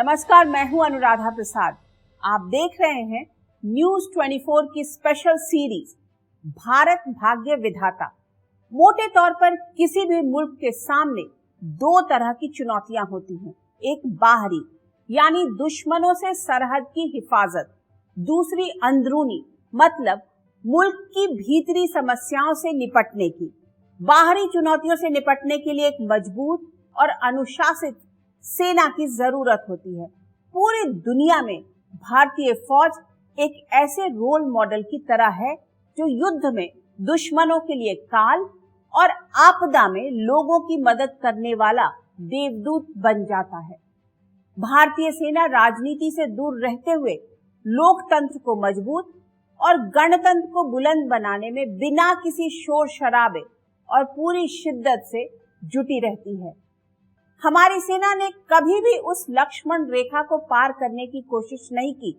नमस्कार, मैं हूं अनुराधा प्रसाद। आप देख रहे हैं न्यूज 24 की स्पेशल सीरीज भारत भाग्य विधाता। मोटे तौर पर किसी भी मुल्क के सामने दो तरह की चुनौतियां होती हैं, एक बाहरी यानी दुश्मनों से सरहद की हिफाजत, दूसरी अंदरूनी मतलब मुल्क की भीतरी समस्याओं से निपटने की। बाहरी चुनौतियों से निपटने के लिए एक मजबूत और अनुशासित सेना की जरूरत होती है। पूरी दुनिया में भारतीय फौज एक ऐसे रोल मॉडल की तरह है जो युद्ध में दुश्मनों के लिए काल और आपदा में लोगों की मदद करने वाला देवदूत बन जाता है। भारतीय सेना राजनीति से दूर रहते हुए लोकतंत्र को मजबूत और गणतंत्र को बुलंद बनाने में बिना किसी शोर शराबे और पूरी शिद्दत से जुटी रहती है। हमारी सेना ने कभी भी उस लक्ष्मण रेखा को पार करने की कोशिश नहीं की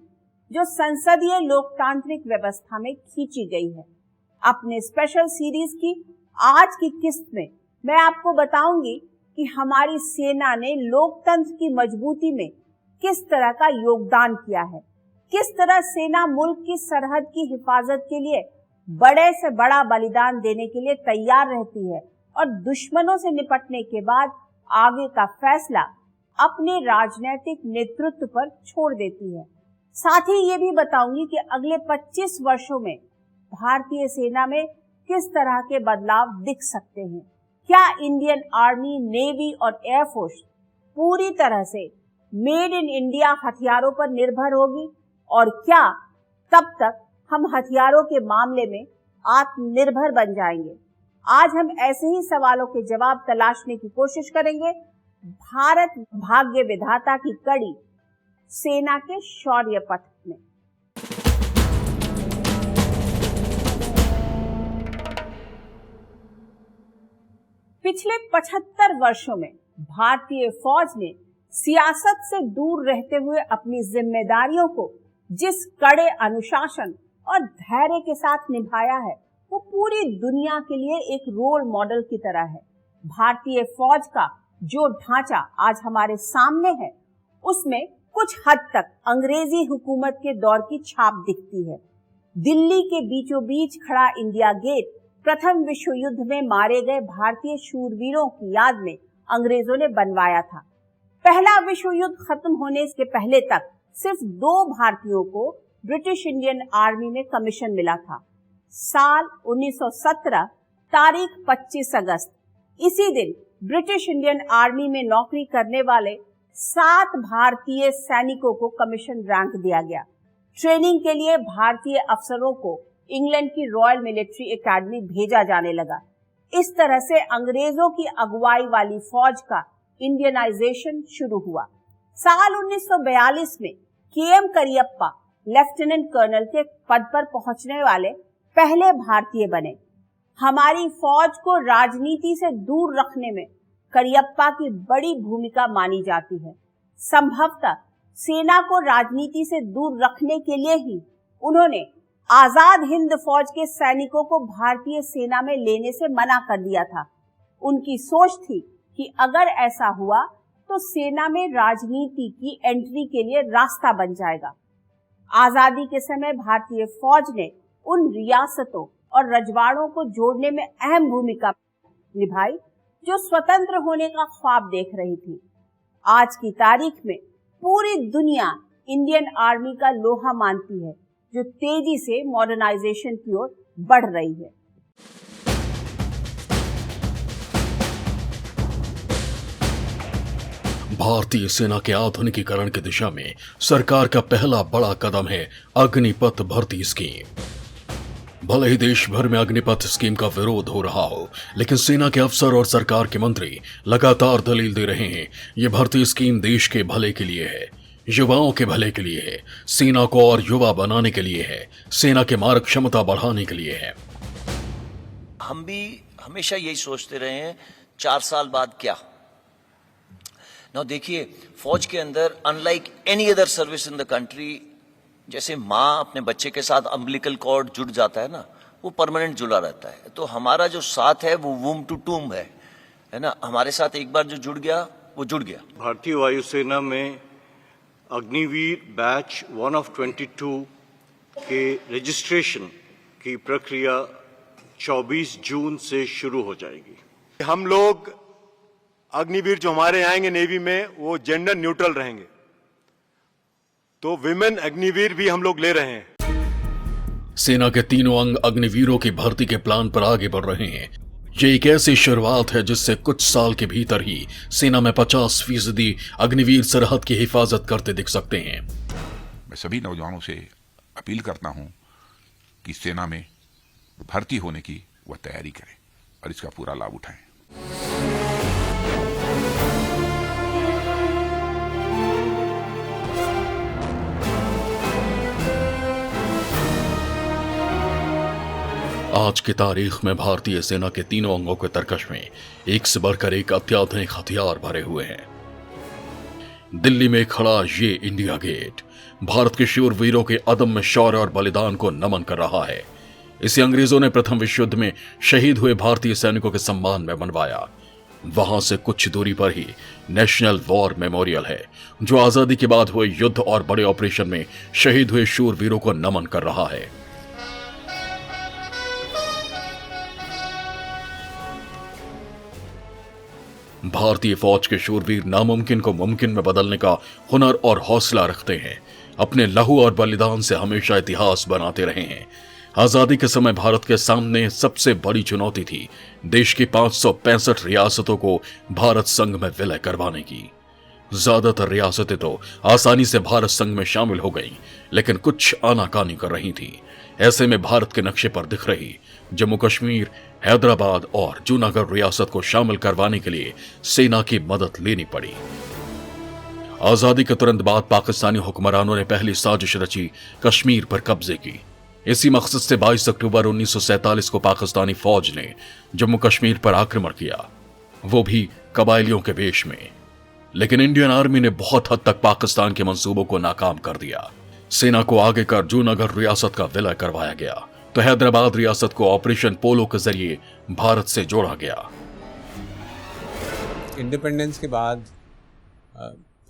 जो संसदीय लोकतांत्रिक व्यवस्था में खींची गई है। अपने स्पेशल सीरीज की आज की किस्त में मैं आपको बताऊंगी कि हमारी सेना ने लोकतंत्र की मजबूती में किस तरह का योगदान किया है, किस तरह सेना मुल्क की सरहद की हिफाजत के लिए बड़े से बड़ा बलिदान देने के लिए तैयार रहती है और दुश्मनों से निपटने के बाद आगे का फैसला अपने राजनीतिक नेतृत्व पर छोड़ देती है। साथ ही ये भी बताऊंगी कि अगले 25 वर्षों में भारतीय सेना में किस तरह के बदलाव दिख सकते हैं। क्या इंडियन आर्मी, नेवी और एयरफोर्स पूरी तरह से मेड इन इंडिया हथियारों पर निर्भर होगी और क्या तब तक हम हथियारों के मामले में आत्मनिर्भर बन जाएंगे? आज हम ऐसे ही सवालों के जवाब तलाशने की कोशिश करेंगे भारत भाग्य विधाता की कड़ी सेना के शौर्य पथ में। पिछले 75 वर्षों में भारतीय फौज ने सियासत से दूर रहते हुए अपनी जिम्मेदारियों को जिस कड़े अनुशासन और धैर्य के साथ निभाया है वो पूरी दुनिया के लिए एक रोल मॉडल की तरह है। भारतीय फौज का जो ढांचा आज हमारे सामने है उसमें कुछ हद तक अंग्रेजी हुकूमत के दौर की छाप दिखती है। दिल्ली के बीचों बीच खड़ा इंडिया गेट प्रथम विश्व युद्ध में मारे गए भारतीय शूरवीरों की याद में अंग्रेजों ने बनवाया था। पहला विश्व युद्ध खत्म होने के पहले तक सिर्फ 2 भारतीयों को ब्रिटिश इंडियन आर्मी में कमीशन मिला था। साल 1917 तारीख 25 अगस्त, इसी दिन ब्रिटिश इंडियन आर्मी में नौकरी करने वाले 7 भारतीय सैनिकों को कमीशन रैंक दिया गया। ट्रेनिंग के लिए भारतीय अफसरों को इंग्लैंड की रॉयल मिलिट्री एकेडमी भेजा जाने लगा। इस तरह से अंग्रेजों की अगुवाई वाली फौज का इंडियनाइजेशन शुरू हुआ। साल 1942 में के.एम. करियप्पा लेफ्टिनेंट कर्नल के पद पर पहुंचने वाले पहले भारतीय बने। हमारी फौज को राजनीति से दूर रखने में करियप्पा की बड़ी भूमिका मानी जाती है। संभवतः सेना को राजनीति से दूर रखने के लिए ही उन्होंने आजाद हिंद फौज के सैनिकों को भारतीय सेना में लेने से मना कर दिया था। उनकी सोच थी कि अगर ऐसा हुआ तो सेना में राजनीति की एंट्री के लिए रास्ता बन जाएगा। आजादी के समय भारतीय फौज ने उन रियासतों और रजवाड़ों को जोड़ने में अहम भूमिका निभाई जो स्वतंत्र होने का ख्वाब देख रही थी। आज की तारीख में पूरी दुनिया इंडियन आर्मी का लोहा मानती है जो तेजी से मॉडर्नाइजेशन की ओर बढ़ रही है। भारतीय सेना के आधुनिकीकरण की दिशा में सरकार का पहला बड़ा कदम है अग्निपथ भर्ती स्कीम। भले ही देश भर में अग्निपथ स्कीम का विरोध हो रहा हो, लेकिन सेना के अफसर और सरकार के मंत्री लगातार दलील दे रहे हैं ये भर्ती स्कीम देश के भले के लिए है, युवाओं के भले के लिए है, सेना को और युवा बनाने के लिए है, सेना के मारक क्षमता बढ़ाने के लिए है। हम भी हमेशा यही सोचते रहे हैं 4 साल बाद क्या। ना देखिए, फौज के अंदर unlike any other service in the country, जैसे माँ अपने बच्चे के साथ अम्बिलिकल कॉर्ड जुड़ जाता है ना, वो परमानेंट जुड़ा रहता है। तो हमारा जो साथ है वो वूम टू टूम है ना। हमारे साथ एक बार जो जुड़ गया वो जुड़ गया। भारतीय वायुसेना में अग्निवीर बैच 1 ऑफ 22 के रजिस्ट्रेशन की प्रक्रिया 24 जून से शुरू हो जाएगी। हम लोग अग्निवीर जो हमारे आएंगे नेवी में वो जेंडर न्यूट्रल रहेंगे, तो विमेन अग्निवीर भी हम लोग ले रहे हैं। सेना के तीनों अंग अग्निवीरों की भर्ती के प्लान पर आगे बढ़ रहे हैं। ये एक ऐसी शुरुआत है जिससे कुछ साल के भीतर ही सेना में 50% अग्निवीर सरहद की हिफाजत करते दिख सकते हैं। मैं सभी नौजवानों से अपील करता हूं कि सेना में भर्ती होने की वह तैयारी करें और इसका पूरा लाभ उठाएं। आज की तारीख में भारतीय सेना के तीनों अंगों के तरकश में एक से बढ़कर एक अत्याधुनिक हथियार भरे हुए हैं। दिल्ली में खड़ा ये इंडिया गेट भारत के शूरवीरों के अदम्य शौर्य और बलिदान को नमन कर रहा है। इसे अंग्रेजों ने प्रथम विश्व युद्ध में शहीद हुए भारतीय सैनिकों के सम्मान में बनवाया। वहां से कुछ दूरी पर ही नेशनल वॉर मेमोरियल है, जो आजादी के बाद हुए युद्ध और बड़े ऑपरेशन में शहीद हुए शूरवीरों को नमन कर रहा है। भारतीय फौज के शूरवीर नामुमकिन को मुमकिन में बदलने का हुनर और हौसला रखते हैं। अपने लहू और बलिदान से हमेशा इतिहास बनाते रहे हैं। आजादी के समय भारत के सामने सबसे बड़ी चुनौती थी देश की 565 रियासतों को भारत संघ में विलय करवाने की। ज्यादातर रियासतें तो आसानी से भारत संघ में शामिल हो गईं, लेकिन कुछ आनाकानी कर रही थी। ऐसे में भारत के नक्शे पर दिख रही जम्मू कश्मीर, हैदराबाद और जूनागढ़ रियासत को शामिल करवाने के लिए सेना की मदद लेनी पड़ी। आजादी के तुरंत बाद पाकिस्तानी हुक्मरानों ने पहली साजिश रची कश्मीर पर कब्जे की। इसी मकसद से 22 अक्टूबर 1947 को पाकिस्तानी फौज ने जम्मू कश्मीर पर आक्रमण किया, वो भी कबायलियों के वेश में। लेकिन इंडियन आर्मी ने बहुत हद तक पाकिस्तान के मंसूबों को नाकाम कर दिया। सेना को आगे कर जूनागढ़ रियासत का विलय करवाया गया, तो हैदराबाद रियासत को ऑपरेशन पोलो के जरिए भारत से जोड़ा गया। इंडिपेंडेंस के बाद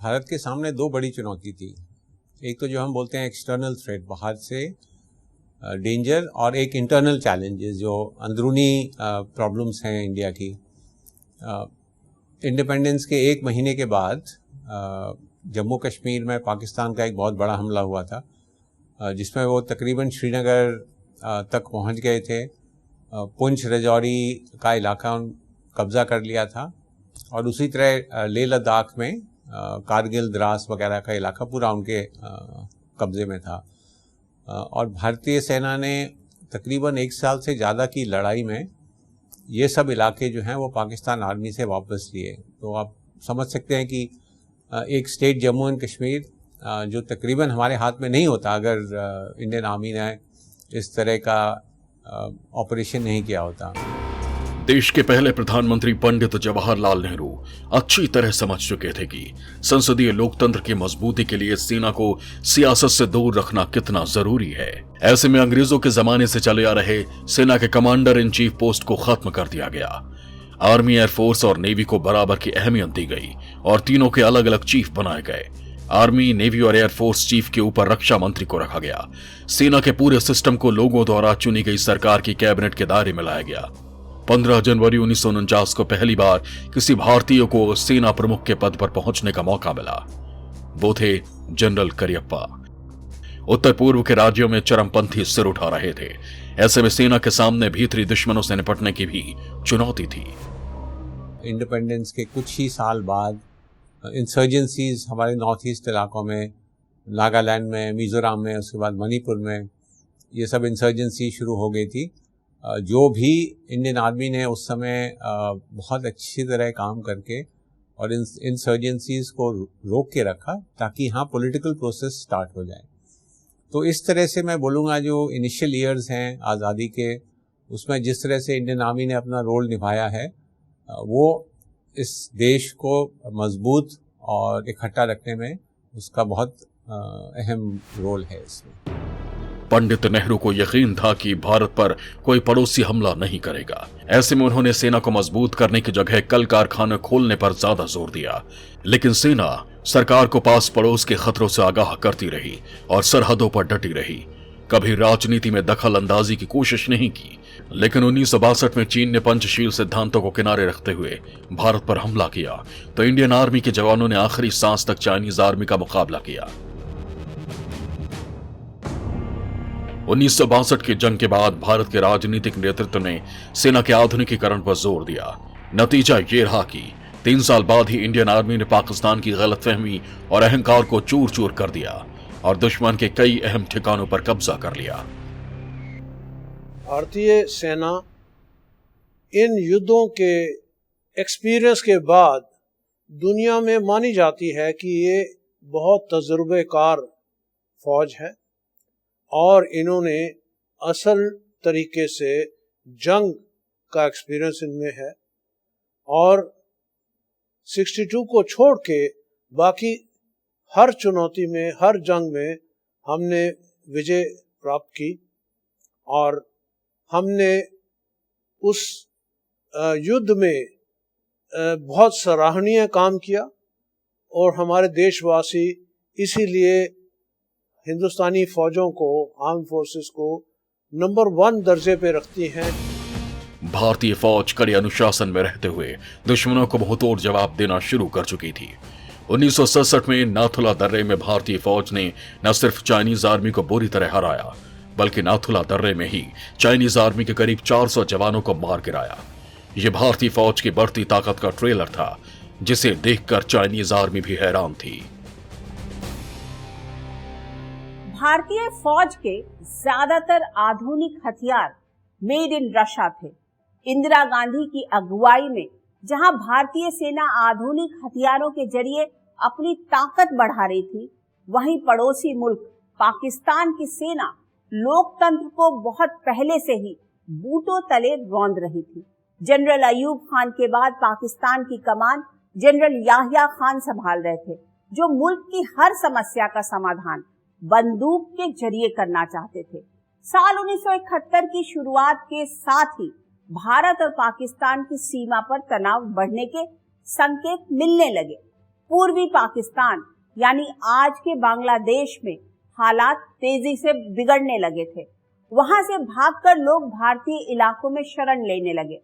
भारत के सामने दो बड़ी चुनौती थी। एक तो जो हम बोलते हैं एक्सटर्नल थ्रेट, बाहर से डेंजर, और एक इंटरनल चैलेंजेस जो अंदरूनी प्रॉब्लम्स हैं इंडिया की। इंडिपेंडेंस के 1 महीने के बाद जम्मू कश्मीर में पाकिस्तान का एक बहुत बड़ा हमला हुआ था, जिसमें वो तकरीबन श्रीनगर तक पहुंच गए थे। पुंछ रजौरी का इलाका कब्जा कर लिया था, और उसी तरह लेह लद्दाख में कारगिल, द्रास वगैरह का इलाका पूरा उनके कब्जे में था। और भारतीय सेना ने तकरीबन 1 साल से ज़्यादा की लड़ाई में ये सब इलाके जो हैं वो पाकिस्तान आर्मी से वापस लिए। तो आप समझ सकते हैं कि एक स्टेट जम्मू एंड कश्मीर जो तकरीबन हमारे हाथ में नहीं होता अगर इंडियन आर्मी ने इस तरह का ऑपरेशन नहीं किया होता। देश के पहले प्रधानमंत्री पंडित जवाहरलाल नेहरू अच्छी तरह समझ चुके थे कि संसदीय लोकतंत्र की मजबूती के लिए सेना को सियासत से दूर रखना कितना जरूरी है। ऐसे में अंग्रेजों के जमाने से चले आ रहे सेना के कमांडर इन चीफ पोस्ट को खत्म कर दिया गया। आर्मी, एयरफोर्स और नेवी को बराबर की अहमियत दी गई और तीनों के अलग अलग चीफ बनाए गए। आर्मी, नेवी और एयरफोर्स चीफ के ऊपर रक्षा मंत्री को रखा गया। सेना के पूरे सिस्टम को लोगों द्वारा चुनी गई सरकार की कैबिनेट के दायरे में लाया गया। 15 जनवरी 1949 को पहली बार किसी भारतीय को सेना प्रमुख के पद पर पहुंचने का मौका मिला। वो थे जनरल करियप्पा। उत्तर पूर्व के राज्यों में चरमपंथी सिर उठा रहे थे। ऐसे में सेना के सामने भीतरी दुश्मनों से निपटने की भी चुनौती थी। इंडिपेंडेंस के कुछ ही साल बाद इंसर्जेंसीज हमारे नॉर्थ ईस्ट इलाकों में, नागालैंड में, मिजोरम में, उसके बाद मणिपुर में, ये सब इंसर्जेंसी शुरू हो गई थी। जो भी इंडियन आर्मी ने उस समय बहुत अच्छी तरह काम करके और इंसर्जेंसीज को रोक के रखा ताकि यहाँ पॉलिटिकल प्रोसेस स्टार्ट हो जाए। तो इस तरह से मैं बोलूँगा जो इनिशियल ईयर्स हैं आज़ादी के, उसमें जिस तरह से इंडियन आर्मी ने अपना रोल निभाया है वो इस देश को मजबूत और इकट्ठा रखने में उसका बहुत अहम रोल है इसमें। पंडित नेहरू को यकीन था कि भारत पर कोई पड़ोसी हमला नहीं करेगा। ऐसे में उन्होंने सेना को मजबूत करने की जगह कल कारखाने खोलने पर ज्यादा जोर दिया। लेकिन सेना सरकार को पास पड़ोस के खतरों से आगाह करती रही और सरहदों पर डटी रही। कभी राजनीति में दखल अंदाजी की कोशिश नहीं की। लेकिन 1962 में चीन ने पंचशील सिद्धांतों को किनारे रखते हुए भारत पर हमला किया तो इंडियन आर्मी के जवानों ने आखिरी सांस तक चाइनीज आर्मी का मुकाबला किया। 1962 की जंग के बाद भारत के राजनीतिक नेतृत्व ने सेना के आधुनिकीकरण पर जोर दिया। नतीजा ये रहा कि 3 साल बाद ही इंडियन आर्मी ने पाकिस्तान की गलतफहमी और अहंकार को चूर चूर कर दिया और दुश्मन के कई अहम ठिकानों पर कब्जा कर लिया। भारतीय सेना इन युद्धों के एक्सपीरियंस के बाद दुनिया में मानी जाती है कि ये बहुत तजुर्बेकार फौज है और इन्होंने असल तरीके से जंग का एक्सपीरियंस इनमें है और 62 को छोड़ के बाकी हर चुनौती में, हर जंग में हमने विजय प्राप्त की और हमने उस युद्ध में बहुत सराहनीय काम किया और हमारे देशवासी इसीलिए हिंदुस्तानी फौजों को, आर्म फोर्सेस को नंबर 1 दर्जे पे रखती हैं। भारतीय फौज कड़े अनुशासन में रहते हुए दुश्मनों को मुंहतोड़ जवाब देना शुरू कर चुकी थी। 1967 में नाथुला दर्रे में भारतीय फौज ने न सिर्फ चाइनीज आर्मी को बुरी तरह हराया बल्कि नाथुला दर्रे में ही चाइनीज आर्मी के करीब 400 जवानों को मार गिराया। यह भारतीय फौज की बढ़ती ताकत का ट्रेलर था जिसे देखकर चाइनीज आर्मी भी हैरान थी। भारतीय फौज के ज्यादातर आधुनिक हथियार मेड इन रशिया थे। इंदिरा गांधी की अगुवाई में जहां भारतीय सेना आधुनिक हथियारों के जरिए अपनी ताकत बढ़ा रही थी, वहीं पड़ोसी मुल्क पाकिस्तान की सेना लोकतंत्र को बहुत पहले से ही बूटों तले रौंद रही थी। जनरल अयूब खान के बाद पाकिस्तान की कमान जनरल याहिया खान संभाल रहे थे, जो मुल्क की हर समस्या का समाधान बंदूक के जरिए करना चाहते थे। साल 1971 की शुरुआत के साथ ही भारत और पाकिस्तान की सीमा पर तनाव बढ़ने के संकेत मिलने लगे। पूर्वी पाकिस्तान यानी आज के बांग्लादेश में हालात तेजी से बिगड़ने लगे थे। वहां से भागकर लोग भारतीय इलाकों में शरण लेने लगे।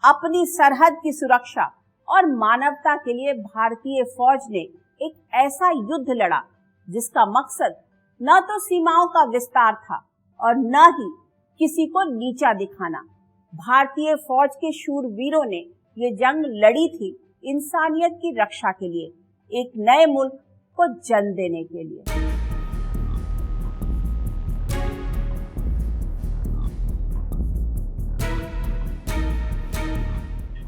अपनी सरहद की सुरक्षा और मानवता के लिए भारतीय फौज ने एक ऐसा युद्ध लड़ा जिसका मकसद न तो सीमाओं का विस्तार था और न ही किसी को नीचा दिखाना। भारतीय फौज के शूरवीरों ने ये जंग लड़ी थी इंसानियत की रक्षा के लिए, एक नए मुल्क को जन्म देने के लिए।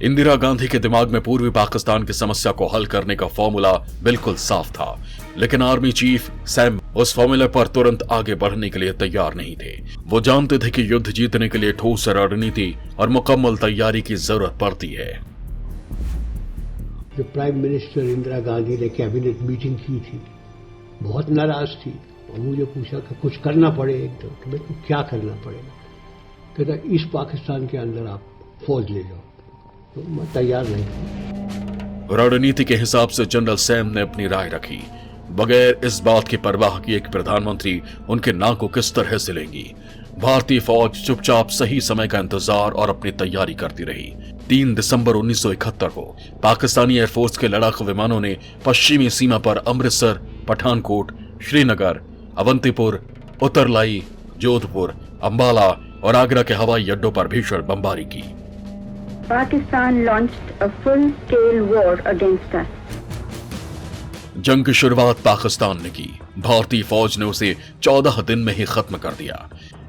इंदिरा गांधी के दिमाग में पूर्वी पाकिस्तान की समस्या को हल करने का फॉर्मूला बिल्कुल साफ था, लेकिन आर्मी चीफ सैम उस फॉर्मूले पर तुरंत आगे बढ़ने के लिए तैयार नहीं थे। वो जानते थे कि युद्ध जीतने के लिए ठोस रणनीति और मुकम्मल तैयारी की जरूरत पड़ती है। जो प्राइम मिनिस्टर इंदिरा गांधी ने कैबिनेट मीटिंग की थी, बहुत नाराज थी और मुझे पूछा कि कुछ करना पड़े एकदम, तो मेरे को क्या करना पड़ेगा? कहता इस पाकिस्तान के अंदर आप फौज ले जाओ, तो मैं तैयार नहीं। रणनीति के हिसाब से जनरल सैम ने अपनी राय रखी, बगैर इस बात की परवाह किए कि प्रधानमंत्री उनके नाक को किस तरह से लेंगी। भारतीय फौज चुपचाप सही समय का इंतजार और अपनी तैयारी करती रही। 3 दिसंबर 1971 को पाकिस्तानी एयरफोर्स के लड़ाकू विमानों ने पश्चिमी सीमा पर अमृतसर, पठानकोट, श्रीनगर, अवंतीपुर, उत्तरलाई, जोधपुर, अंबाला और आगरा के हवाई अड्डों पर भीषण बमबारी की। Pakistan launched a full-scale war against us. जंग की शुरुआत पाकिस्तान ने की। भारतीय फौज ने उसे 14 दिन में ही खत्म कर दिया।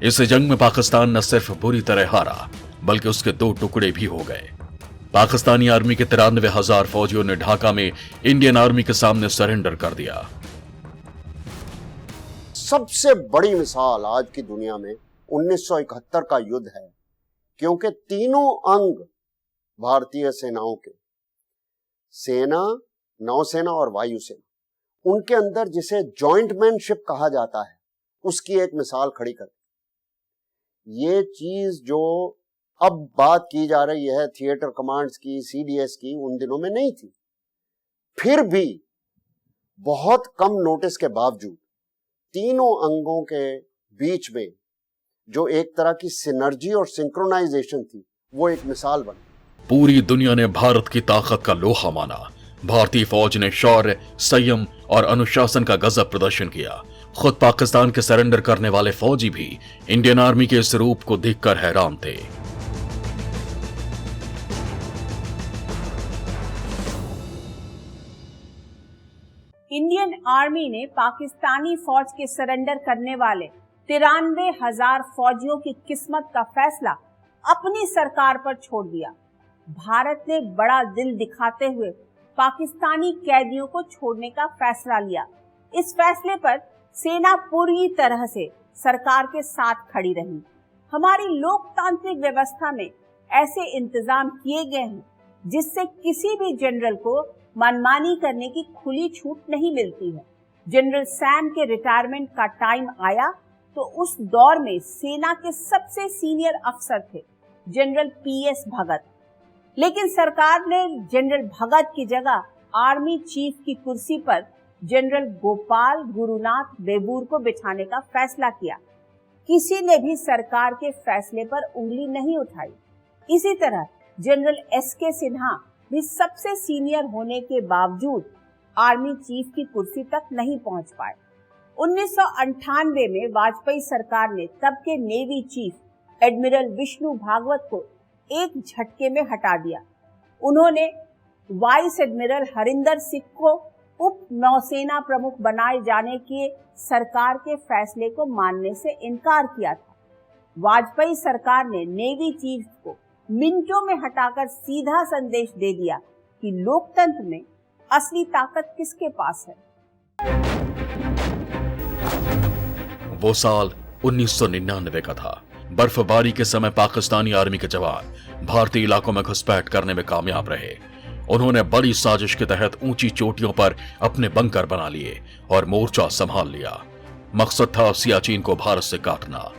इस जंग में पाकिस्तान न सिर्फ बुरी तरह हारा बल्कि उसके 2 टुकड़े भी हो गए। पाकिस्तानी आर्मी के 93,000 फौजियों ने ढाका में इंडियन आर्मी के सामने सरेंडर कर दिया। सबसे बड़ी मिसाल आज की दुनिया में 1971 का युद्ध है, क्योंकि तीनों अंग भारतीय सेनाओं के, सेना, नौसेना और वायुसेना, उनके अंदर जिसे जॉइंटमैनशिप कहा जाता है, उसकी एक मिसाल खड़ी कर। ये चीज जो अब बात की जा रही है थिएटर कमांड्स की, सीडीएस की, उन दिनों में नहीं थी। फिर भी बहुत कम नोटिस के बावजूद तीनों अंगों के बीच में जो एक तरह की सिनर्जी और सिंक्रोनाइजेशन थी, वो एक मिसाल बनी। पूरी दुनिया ने भारत की ताकत का लोहा माना। भारतीय फौज ने शौर्य, संयम और अनुशासन का गजब प्रदर्शन किया। खुद पाकिस्तान के सरेंडर करने वाले फौजी भी इंडियन आर्मी के इस रूप को देखकर हैरान थे। इंडियन आर्मी ने पाकिस्तानी फौज के सरेंडर करने वाले 93,000 फौजियों की किस्मत का फैसला अपनी सरकार पर छोड़ दिया। भारत ने बड़ा दिल दिखाते हुए पाकिस्तानी कैदियों को छोड़ने का फैसला लिया। इस फैसले पर सेना पूरी तरह से सरकार के साथ खड़ी रही। हमारी लोकतांत्रिक व्यवस्था में ऐसे इंतजाम किए गए हैं जिससे किसी भी जनरल को मनमानी करने की खुली छूट नहीं मिलती है। जनरल सैम के रिटायरमेंट का टाइम आया तो उस दौर में सेना के सबसे सीनियर अफसर थे जनरल पीएस भगत, लेकिन सरकार ने जनरल भगत की जगह आर्मी चीफ की कुर्सी पर जनरल गोपाल गुरुनाथ बेबूर को बिठाने का फैसला किया। किसी ने भी सरकार के फैसले पर उंगली नहीं उठाई। इसी तरह जनरल एसके सिन्हा भी सबसे सीनियर होने के बावजूद आर्मी चीफ की कुर्सी तक नहीं पहुंच पाए। 1998 में वाजपेयी सरकार ने तब के navy chief admiral Vishnu Bhagwat को एक झटके में हटा दिया। उन्होंने वाइस एडमिरल हरिंदर सिंह को उप नौसेना प्रमुख बनाए जाने के सरकार के फैसले को मानने से इनकार किया था। वाजपेयी सरकार ने नेवी चीफ को मिनटों में हटाकर सीधा संदेश दे दिया कि लोकतंत्र में असली ताकत किसके पास है। वो साल 1999 का था। बर्फबारी के समय पाकिस्तानी आर्मी के जवान भारतीय इलाकों में घुसपैठ करने में कामयाब रहे। उन्होंने बड़ी साजिश के तहत ऊंची चोटियों पर अपने बंकर बना लिए और मोर्चा संभाल लिया। मकसद था सियाचिन को भारत से काटना।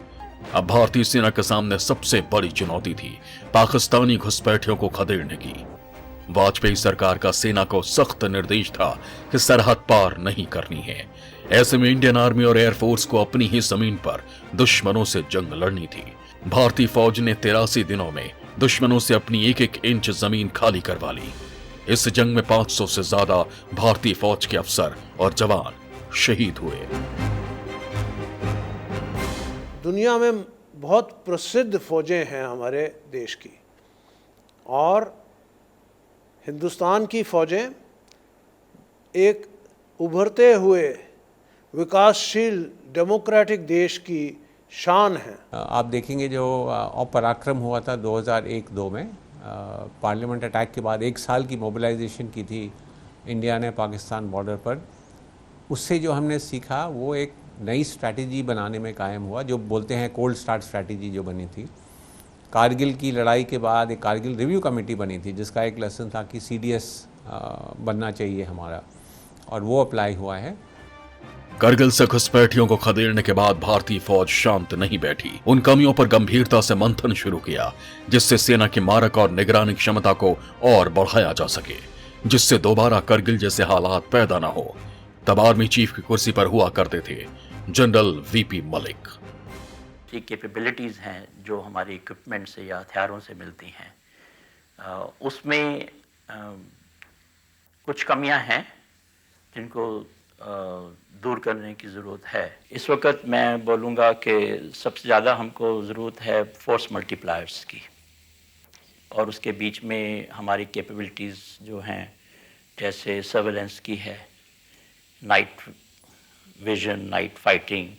अब भारतीय सेना के सामने सबसे बड़ी चुनौती थी पाकिस्तानी घुसपैठियों को खदेड़ने की। वाजपेयी सरकार का सेना को सख्त निर्देश था कि सरहद पार नहीं करनी है। ऐसे में इंडियन आर्मी और एयरफोर्स को अपनी ही जमीन पर दुश्मनों से जंग लड़नी थी। भारतीय फौज ने 83 दिनों में दुश्मनों से अपनी एक एक इंच जमीन खाली करवा ली। इस जंग में 500 से ज्यादा भारतीय फौज के अफसर और जवान शहीद हुए। दुनिया में बहुत प्रसिद्ध फौजें हैं हमारे देश की, और हिंदुस्तान की फौजें एक उभरते हुए विकासशील डेमोक्रेटिक देश की शान है। आप देखेंगे जो पराक्रम हुआ था 2001-2 में, पार्लियामेंट अटैक के बाद 1 साल की मोबिलाइजेशन की थी इंडिया ने पाकिस्तान बॉर्डर पर। उससे जो हमने सीखा वो एक नई स्ट्रैटेजी बनाने में कायम हुआ, जो बोलते हैं कोल्ड स्टार्ट स्ट्रैटेजी जो बनी थी। कारगिल की लड़ाई के बाद एक कारगिल रिव्यू कमेटी बनी थी जिसका एक लेसन था कि सीडीएस बनना चाहिए हमारा, और वो अप्लाई हुआ है। करगिल से घुसपैठियों को खदेड़ने के बाद भारतीय फौज शांत नहीं बैठी। उन कमियों पर गंभीरता से मंथन शुरू किया जिससे सेना की मारक और निगरानी क्षमता को और बढ़ाया जा सके, जिससे दोबारा करगिल जैसे हालात पैदा न हो। तब आर्मी चीफ की कुर्सी पर हुआ करते थे जनरल वीपी मलिक। कैपेबिलिटीज़ हैं जो हमारे इक्विपमेंट से या हथियारों से मिलती हैं, उसमें कुछ कमियां हैं जिनको दूर करने की ज़रूरत है। इस वक्त मैं बोलूँगा कि सबसे ज़्यादा हमको ज़रूरत है फोर्स मल्टीप्लायर्स की, और उसके बीच में हमारी कैपेबिलिटीज़ जो हैं जैसे सर्वेलेंस की है, night vision, night fighting,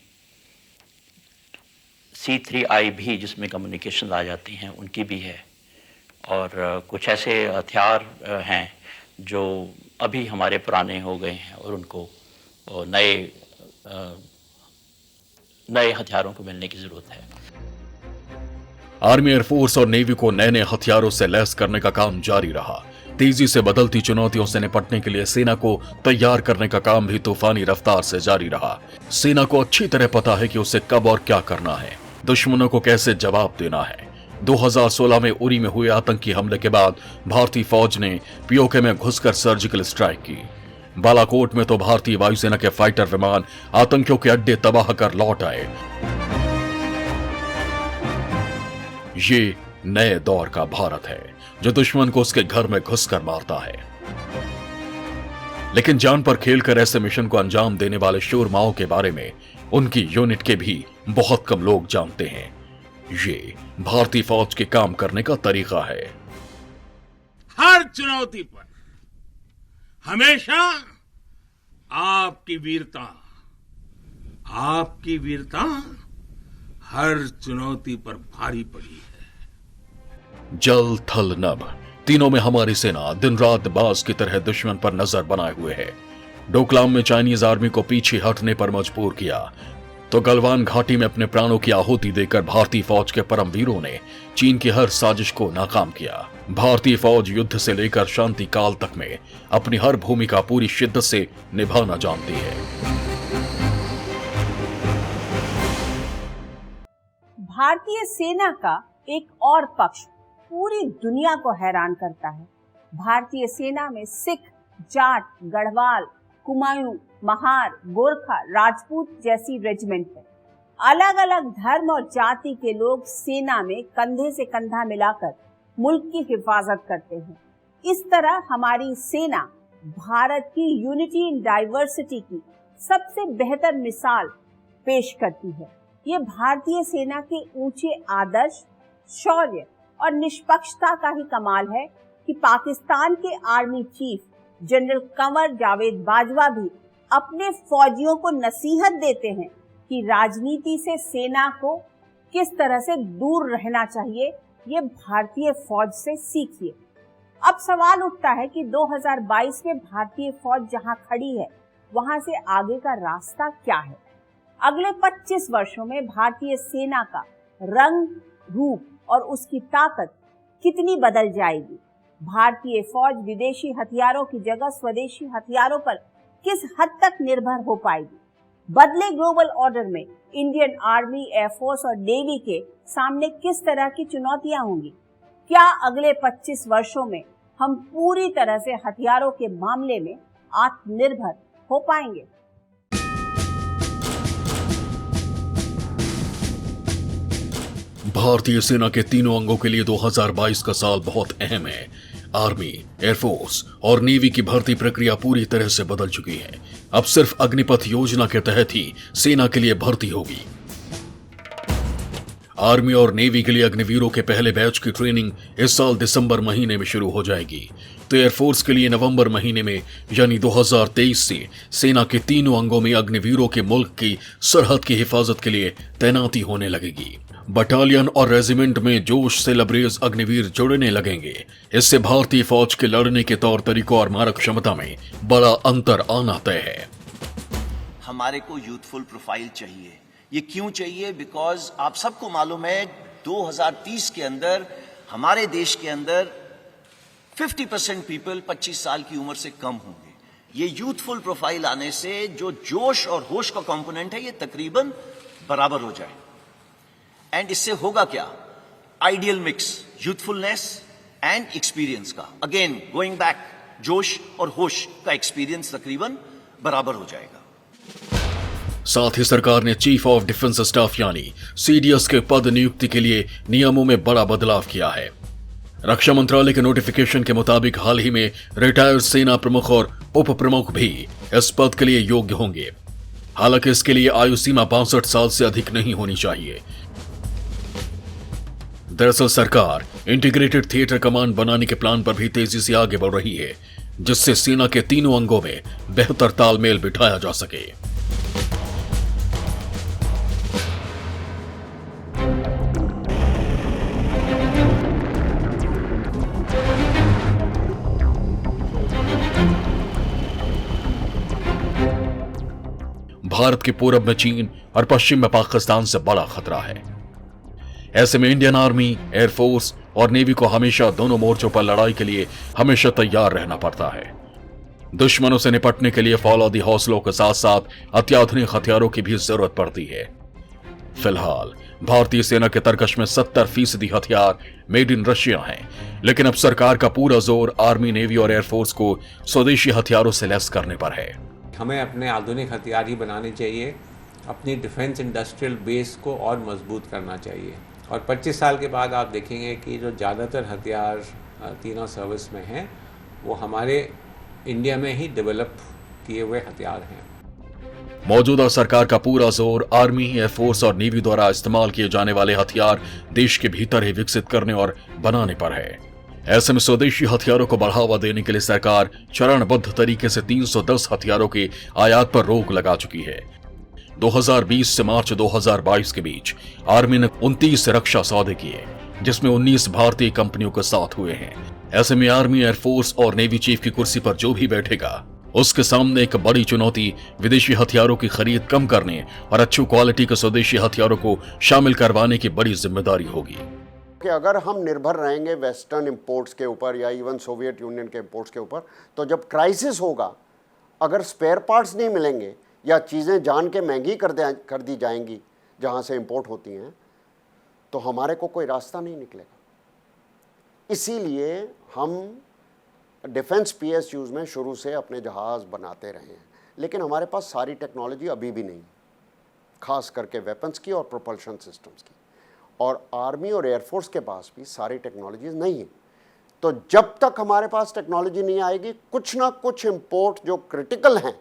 C3I भी जिसमें कम्युनिकेशन आ जाती हैं उनकी भी है, और कुछ ऐसे हथियार हैं जो अभी हमारे पुराने हो गए हैं और उनको नए हथियारों को मिलने की जरूरत है। आर्मी, एयरफोर्स और नेवी को नए नए हथियारों से लैस करने का काम जारी रहा। तेजी से बदलती चुनौतियों से निपटने के लिए सेना को तैयार करने का काम भी तूफानी रफ्तार से जारी रहा। सेना को अच्छी तरह पता है कि उसे कब और क्या करना है, दुश्मनों को कैसे जवाब देना है। 2016 में उरी में हुए आतंकी हमले के बाद भारतीय फौज ने पीओके में घुसकर सर्जिकल स्ट्राइक की। बालाकोट में तो भारतीय वायुसेना के फाइटर विमान आतंकियों के अड्डे तबाह कर लौट आए। ये नए दौर का भारत है जो दुश्मन को उसके घर में घुसकर मारता है। लेकिन जान पर खेलकर ऐसे मिशन को अंजाम देने वाले शूरमाओं के बारे में उनकी यूनिट के भी बहुत कम लोग जानते हैं। ये भारतीय फौज के काम करने का तरीका है। हर चुनौती पर हमेशा आपकी वीरता हर चुनौती पर भारी पड़ी है। जल थल नभ तीनों में हमारी सेना दिन रात बाज की तरह दुश्मन पर नजर बनाए हुए है। डोकलाम में चाइनीज आर्मी को पीछे हटने पर मजबूर किया तो गलवान घाटी में अपने प्राणों की आहुति देकर भारतीय फौज के परमवीरों ने चीन की हर साजिश को नाकाम किया। भारतीय फौज युद्ध से लेकर शांति काल तक में अपनी हर भूमिका पूरी शिद्दत से निभाना जानती है। भारतीय सेना का एक और पक्ष पूरी दुनिया को हैरान करता है। भारतीय सेना में सिख, जाट, गढ़वाल, कुमायूं, महार, गोरखा, राजपूत जैसी रेजिमेंट है। अलग अलग धर्म और जाति के लोग सेना में कंधे से कंधा मिलाकर मुल्क की हिफाजत करते हैं। इस तरह हमारी सेना भारत की यूनिटी इन डाइवर्सिटी की सबसे बेहतर मिसाल पेश करती है। ये भारतीय सेना के ऊंचे आदर्श, शौर्य और निष्पक्षता का ही कमाल है कि पाकिस्तान के army chief general Kanwar Javed Bajwa भी अपने फौजियों को नसीहत देते हैं कि राजनीति से सेना को किस तरह से दूर रहना चाहिए। ये भारतीय फौज से सीखिए। अब सवाल उठता है कि 2022 में भारतीय फौज जहां खड़ी है वहां से आगे का रास्ता क्या है। अगले 25 वर्षों में भारतीय सेना का रंग, रूप और उसकी ताकत कितनी बदल जाएगी। भारतीय फौज विदेशी हथियारों की जगह स्वदेशी हथियारों पर किस हद तक निर्भर हो पाएगी। बदले ग्लोबल ऑर्डर में इंडियन आर्मी, एयरफोर्स और नेवी के सामने किस तरह की चुनौतियां होंगी। क्या अगले 25 वर्षों में हम पूरी तरह से हथियारों के मामले में आत्मनिर्भर हो पाएंगे। भारतीय सेना के तीनों अंगों के लिए 2022 का साल बहुत अहम है। आर्मी, एयरफोर्स और नेवी की भर्ती प्रक्रिया पूरी तरह से बदल चुकी है। अब सिर्फ अग्निपथ योजना के तहत ही सेना के लिए भर्ती होगी। आर्मी और नेवी के लिए अग्निवीरों के पहले बैच की ट्रेनिंग इस साल दिसंबर महीने में शुरू हो जाएगी, तो एयरफोर्स के लिए नवंबर महीने में यानी 2023 से सेना के तीनों अंगों में अग्निवीरों के मुल्क की सरहद की हिफाजत के लिए तैनाती होने लगेगी। बटालियन और रेजिमेंट में जोश से लबरेज अग्निवीर जुड़ने लगेंगे। इससे भारतीय फौज के लड़ने के तौर तरीकों और मारक क्षमता में बड़ा अंतर आना तय है। हमारे को यूथफुल प्रोफाइल चाहिए। ये क्यों चाहिए? बिकॉज आप सबको मालूम है 2030 के अंदर हमारे देश के अंदर 50% पीपल 25 साल की उम्र से कम होंगे। ये यूथफुल प्रोफाइल आने से जो जोश और होश का कंपोनेंट है ये तकरीबन बराबर हो जाए। एंड इससे होगा क्या? Ideal mix youthfulness and experience का। अगेन गोइंग बैक, जोश और होश का एक्सपीरियंस तकरीबन बराबर हो जाएगा। साथ ही सरकार ने चीफ ऑफ डिफेंस स्टाफ यानी सीडीएस के पद नियुक्ति के लिए नियमों में बड़ा बदलाव किया है। रक्षा मंत्रालय के नोटिफिकेशन के मुताबिक हाल ही में रिटायर्ड सेना प्रमुख और उप प्रमुख भी इस पद के लिए योग्य होंगे। हालांकि इसके लिए आयु सीमा 62 साल से अधिक नहीं होनी चाहिए। दरअसल सरकार इंटीग्रेटेड थिएटर कमांड बनाने के प्लान पर भी तेजी से आगे बढ़ रही है, जिससे सेना के तीनों अंगों में बेहतर तालमेल बिठाया जा सके। भारत के पूरब में चीन और पश्चिम में पाकिस्तान से बड़ा खतरा है। ऐसे में इंडियन आर्मी, एयरफोर्स और नेवी को हमेशा दोनों मोर्चों पर लड़ाई के लिए हमेशा तैयार रहना पड़ता है। दुश्मनों से निपटने के लिए फौलादी हौसलों के साथ साथ अत्याधुनिक हथियारों की भी जरूरत पड़ती है। फिलहाल भारतीय सेना के तरकश में 70% हथियार मेड इन रशिया हैं, लेकिन अब सरकार का पूरा जोर आर्मी, नेवी और एयरफोर्स को स्वदेशी हथियारों से लैस करने पर है। हमें अपने आधुनिक हथियार ही बनाने चाहिए, अपनी डिफेंस इंडस्ट्रियल बेस को और मजबूत करना चाहिए। और 25 साल के बाद आप देखेंगे कि जो ज़्यादातर हथियार तीनों सर्विस में हैं वो हमारे इंडिया में ही डेवलप किए हुए हथियार हैं। मौजूदा सरकार का पूरा जोर आर्मी, एयरफोर्स और नेवी द्वारा इस्तेमाल किए जाने वाले हथियार देश के भीतर ही विकसित करने और बनाने पर है। ऐसे में स्वदेशी हथियारों को बढ़ावा देने के लिए सरकार चरणबद्ध तरीके से 310 हथियारों के आयात पर रोक लगा चुकी है। 2020 से मार्च 2022 के बीच आर्मी ने 29 रक्षा सौदे किए, जिसमें 19 भारतीय कंपनियों के साथ हुए हैं। ऐसे में आर्मी, एयरफोर्स और नेवी चीफ की कुर्सी पर जो भी बैठेगा उसके सामने एक बड़ी चुनौती विदेशी हथियारों की खरीद कम करने और अच्छी क्वालिटी के स्वदेशी हथियारों को शामिल करवाने की बड़ी जिम्मेदारी होगी। कि अगर हम निर्भर रहेंगे वेस्टर्न इंपोर्ट्स के ऊपर या इवन सोवियत यूनियन के इंपोर्ट्स के ऊपर, तो जब क्राइसिस होगा, अगर स्पेयर पार्ट्स नहीं मिलेंगे या चीज़ें जान के महंगी कर दी जाएंगी जहाँ से इंपोर्ट होती हैं, तो हमारे को कोई रास्ता नहीं निकलेगा। इसीलिए हम डिफेंस PSUs में शुरू से अपने जहाज़ बनाते रहे हैं, लेकिन हमारे पास सारी टेक्नोलॉजी अभी भी नहीं, खास करके वेपन्स की और प्रोपल्शन सिस्टम्स की। और आर्मी और एयरफोर्स के पास भी सारी टेक्नोलॉजीज नहीं है। तो जब तक हमारे पास टेक्नोलॉजी नहीं आएगी, कुछ ना कुछ इंपोर्ट जो क्रिटिकल हैं,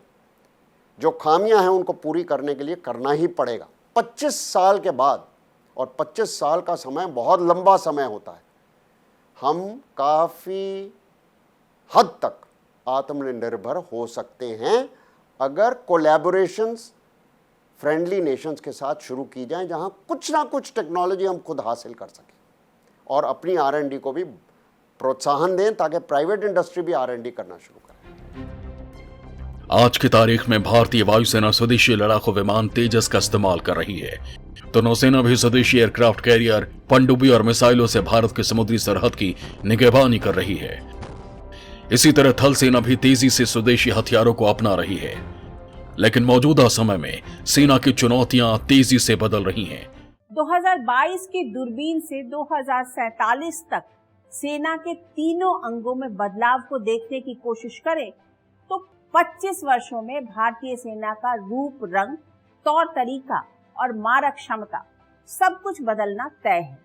जो खामियां हैं, उनको पूरी करने के लिए करना ही पड़ेगा। 25 साल के बाद, और 25 साल का समय बहुत लंबा समय होता है, हम काफ़ी हद तक आत्मनिर्भर हो सकते हैं अगर कोलैबोरेशंस फ्रेंडली नेशंस के साथ शुरू की जाए, जहां कुछ ना कुछ टेक्नोलॉजी हम खुद हासिल कर सकें और अपनी R&D को भी प्रोत्साहन दें ताकि प्राइवेट इंडस्ट्री भी R&D करना शुरू करे। आज की तारीख में भारतीय वायुसेना स्वदेशी लड़ाकू विमान तेजस का इस्तेमाल कर रही है, तो नौसेना भी स्वदेशी एयरक्राफ्ट कैरियर, पनडुब्बी और मिसाइलों से भारत की समुद्री सरहद की निगहबानी कर रही है। इसी तरह थल सेना भी तेजी से स्वदेशी हथियारों को अपना रही है, लेकिन मौजूदा समय में सेना की चुनौतियां तेजी से बदल रही हैं। 2022 की दूरबीन से 2047 तक सेना के तीनों अंगों में बदलाव को देखने की कोशिश करें तो 25 वर्षों में भारतीय सेना का रूप, रंग, तौर तरीका और मारक क्षमता सब कुछ बदलना तय है।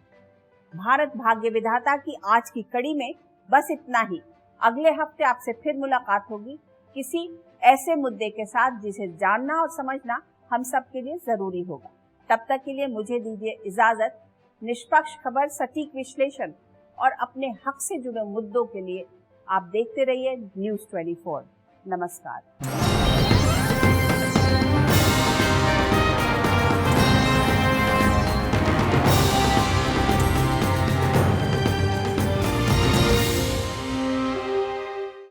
भारत भाग्य विधाता की आज की कड़ी में बस इतना ही। अगले हफ्ते आपसे फिर मुलाकात होगी किसी ऐसे मुद्दे के साथ जिसे जानना और समझना हम सब के लिए जरूरी होगा। तब तक के लिए मुझे दीजिए इजाजत। निष्पक्ष खबर, सटीक विश्लेषण और अपने हक से जुड़े मुद्दों के लिए आप देखते रहिए न्यूज़ 24। नमस्कार।